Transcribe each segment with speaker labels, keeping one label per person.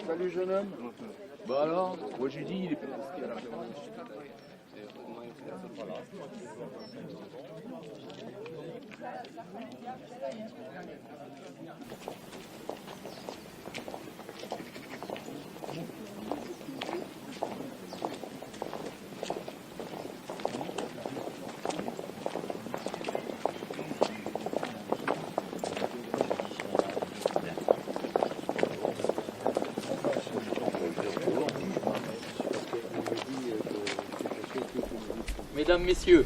Speaker 1: Salut jeune homme. Bah alors, moi j'ai dit, il est...
Speaker 2: Mesdames, Messieurs,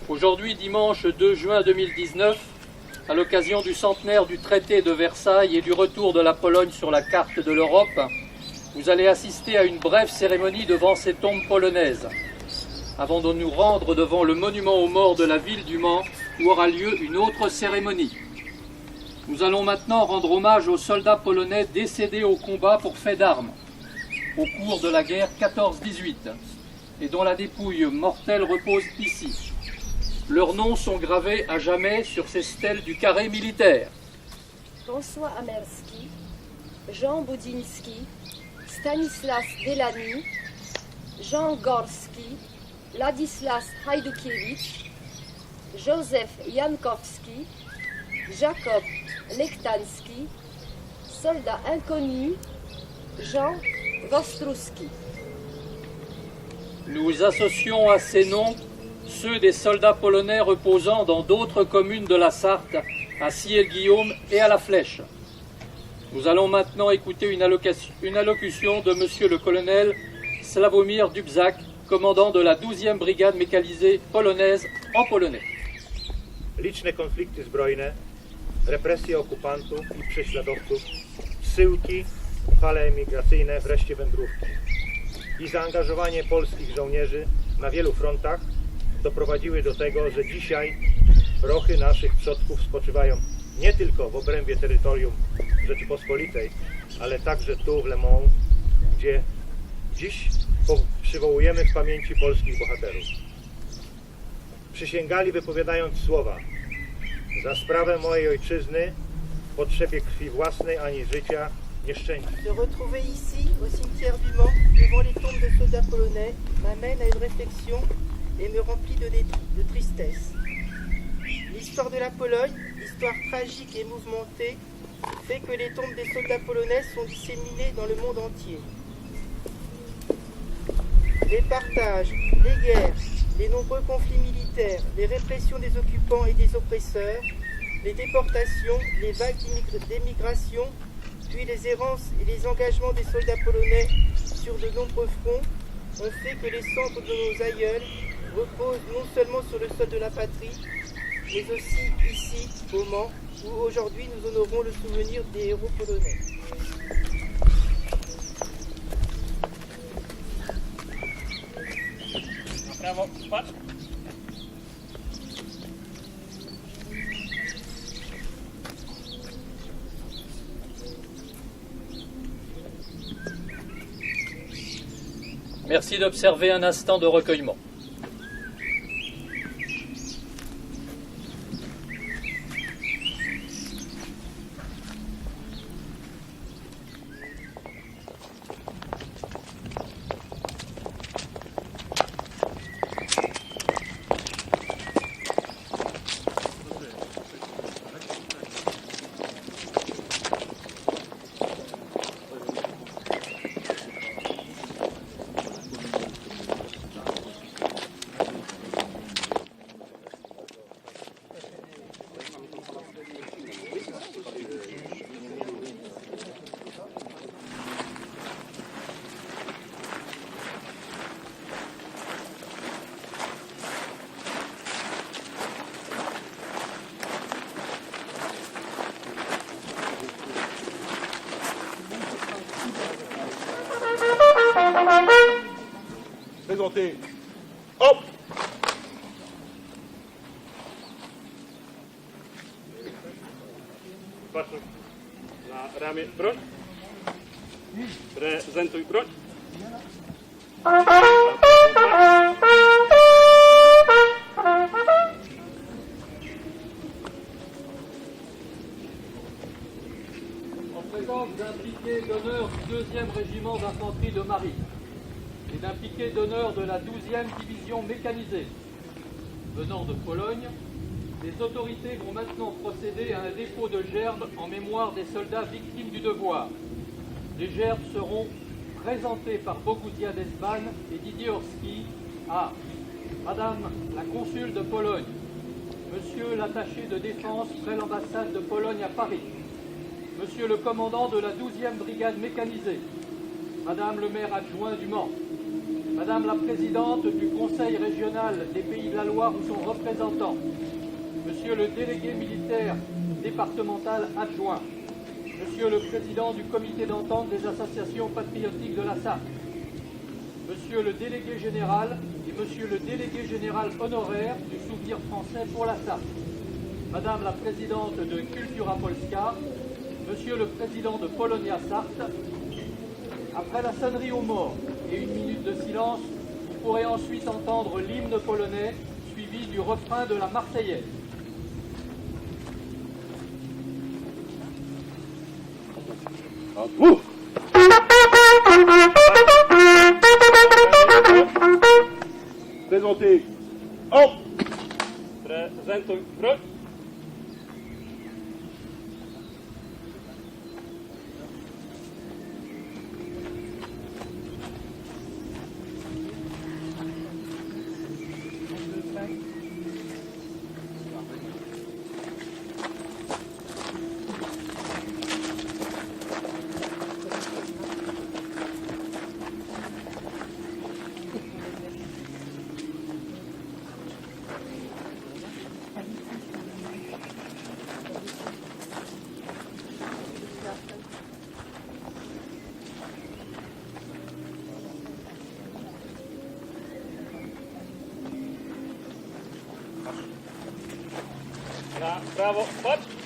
Speaker 2: aujourd'hui dimanche 2 juin 2019, à l'occasion du centenaire du traité de Versailles et du retour de la Pologne sur la carte de l'Europe, vous allez assister à une brève cérémonie devant ces tombes polonaises, avant de nous rendre devant le monument aux morts de la ville du Mans, où aura lieu une autre cérémonie. Nous allons maintenant rendre hommage aux soldats polonais décédés au combat pour fait d'armes, au cours de la guerre 14-18. Et dont la dépouille mortelle repose ici. Leurs noms sont gravés à jamais sur ces stèles du carré militaire.
Speaker 3: François Amerski, Jean Budzinski, Stanislas Delany, Jean Gorski, Ladislas Hajdukiewicz, Józef Jankowski, Jacob Lektański, soldat inconnu, Jean Wostruski.
Speaker 2: Nous associons à ces noms ceux des soldats polonais reposant dans d'autres communes de la Sarthe, à Ciel-Guillaume et à la Flèche. Nous allons maintenant écouter une allocution de monsieur le colonel Sławomir Dubczak, commandant de la 12e brigade mécanisée polonaise en polonais.
Speaker 4: Liczne konflikty zbrojne, represje okupantów i prześladowców, zsyłki, fale emigracyjne, wreszcie wędrówki i zaangażowanie polskich żołnierzy na wielu frontach doprowadziły do tego, że dzisiaj prochy naszych przodków spoczywają nie tylko w obrębie terytorium Rzeczypospolitej, ale także tu w Le Mans, gdzie dziś przywołujemy w pamięci polskich bohaterów. Przysięgali, wypowiadając słowa: za sprawę mojej ojczyzny, w potrzebie krwi własnej ani życia nie szczędzić.
Speaker 5: Se retrouver ici, au cimetière du Mans, devant les tombes de soldats polonais, m'amène à une réflexion et me remplit de tristesse. L'histoire de la Pologne, histoire tragique et mouvementée, fait que les tombes des soldats polonais sont disséminées dans le monde entier. Les partages, les guerres, les nombreux conflits militaires, les répressions des occupants et des oppresseurs, les déportations, les vagues d'émigration, puis les errances et les engagements des soldats polonais sur de nombreux fronts ont fait que les cendres de nos aïeuls reposent non seulement sur le sol de la patrie, mais aussi ici, au Mans, où aujourd'hui nous honorons le souvenir des héros polonais.
Speaker 2: Bravo. Merci d'observer un instant de recueillement.
Speaker 1: Présentez. Hop.
Speaker 6: Patrz na ramię, broń. Prezentuj broń.
Speaker 2: présence d'un piquet d'honneur du 2e régiment d'infanterie de marine et d'un piquet d'honneur de la 12e division mécanisée. Venant de Pologne, les autorités vont maintenant procéder à un dépôt de gerbes en mémoire des soldats victimes du devoir. Les gerbes seront présentées par Bogusia Desban et Didier Orski à Madame la consul de Pologne, Monsieur l'attaché de défense près l'ambassade de Pologne à Paris, Monsieur le commandant de la 12e brigade mécanisée, Madame le maire adjoint du Mans, Madame la présidente du conseil régional des Pays de la Loire ou son représentant, Monsieur le délégué militaire départemental adjoint, Monsieur le président du comité d'entente des associations patriotiques de la Sarthe, Monsieur le délégué général et Monsieur le délégué général honoraire du Souvenir français pour la Sarthe, Madame la présidente de Kultura Polska, Monsieur le président de Polonia Sarthe. Après la sonnerie aux morts et une minute de silence, vous pourrez ensuite entendre l'hymne polonais suivi du refrain de la Marseillaise.
Speaker 1: Ouh. Présentez. Oh.
Speaker 6: Prezentuj broń. Na prawo, patrz!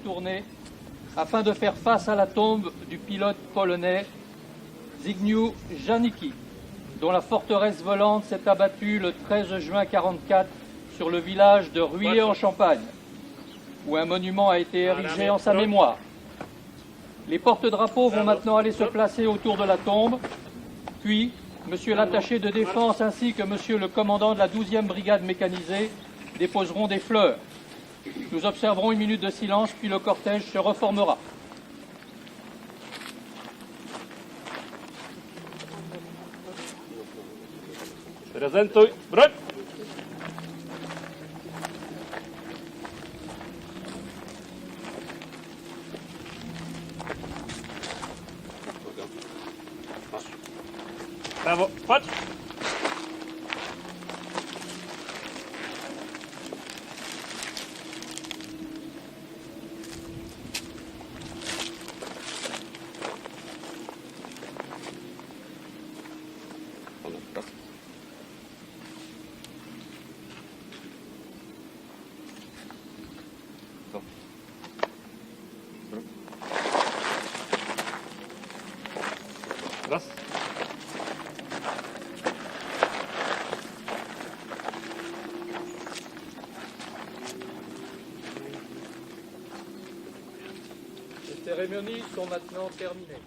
Speaker 2: retourner afin de faire face à la tombe du pilote polonais Zbigniew Janicki, dont la forteresse volante s'est abattue le 13 juin 1944 sur le village de Ruillé-en-Champagne, où un monument a été érigé en sa mémoire. Les porte-drapeaux vont maintenant aller se placer autour de la tombe, puis monsieur l'attaché de défense ainsi que monsieur le commandant de la 12e brigade mécanisée déposeront des fleurs. Nous observerons une minute de silence, puis le cortège se reformera.
Speaker 6: Prezentuj broń. Prawo, patrz. Raz.
Speaker 2: Les cérémonies sont maintenant terminées.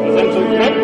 Speaker 6: Prezentuj broń.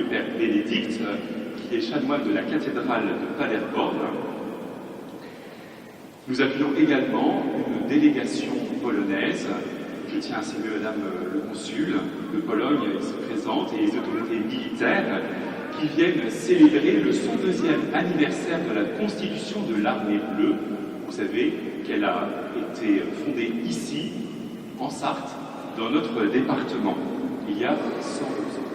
Speaker 7: lieu, Père Bénédicte, qui est chanoine de la cathédrale de Paderborn. Nous appelons également une délégation polonaise. Je tiens à saluer Madame le consul de Pologne, ici présente, et les autorités militaires qui viennent célébrer le 102e anniversaire de la constitution de l'Armée bleue. Vous savez qu'elle a été fondée ici, en Sarthe, dans notre département, il y a 102 ans.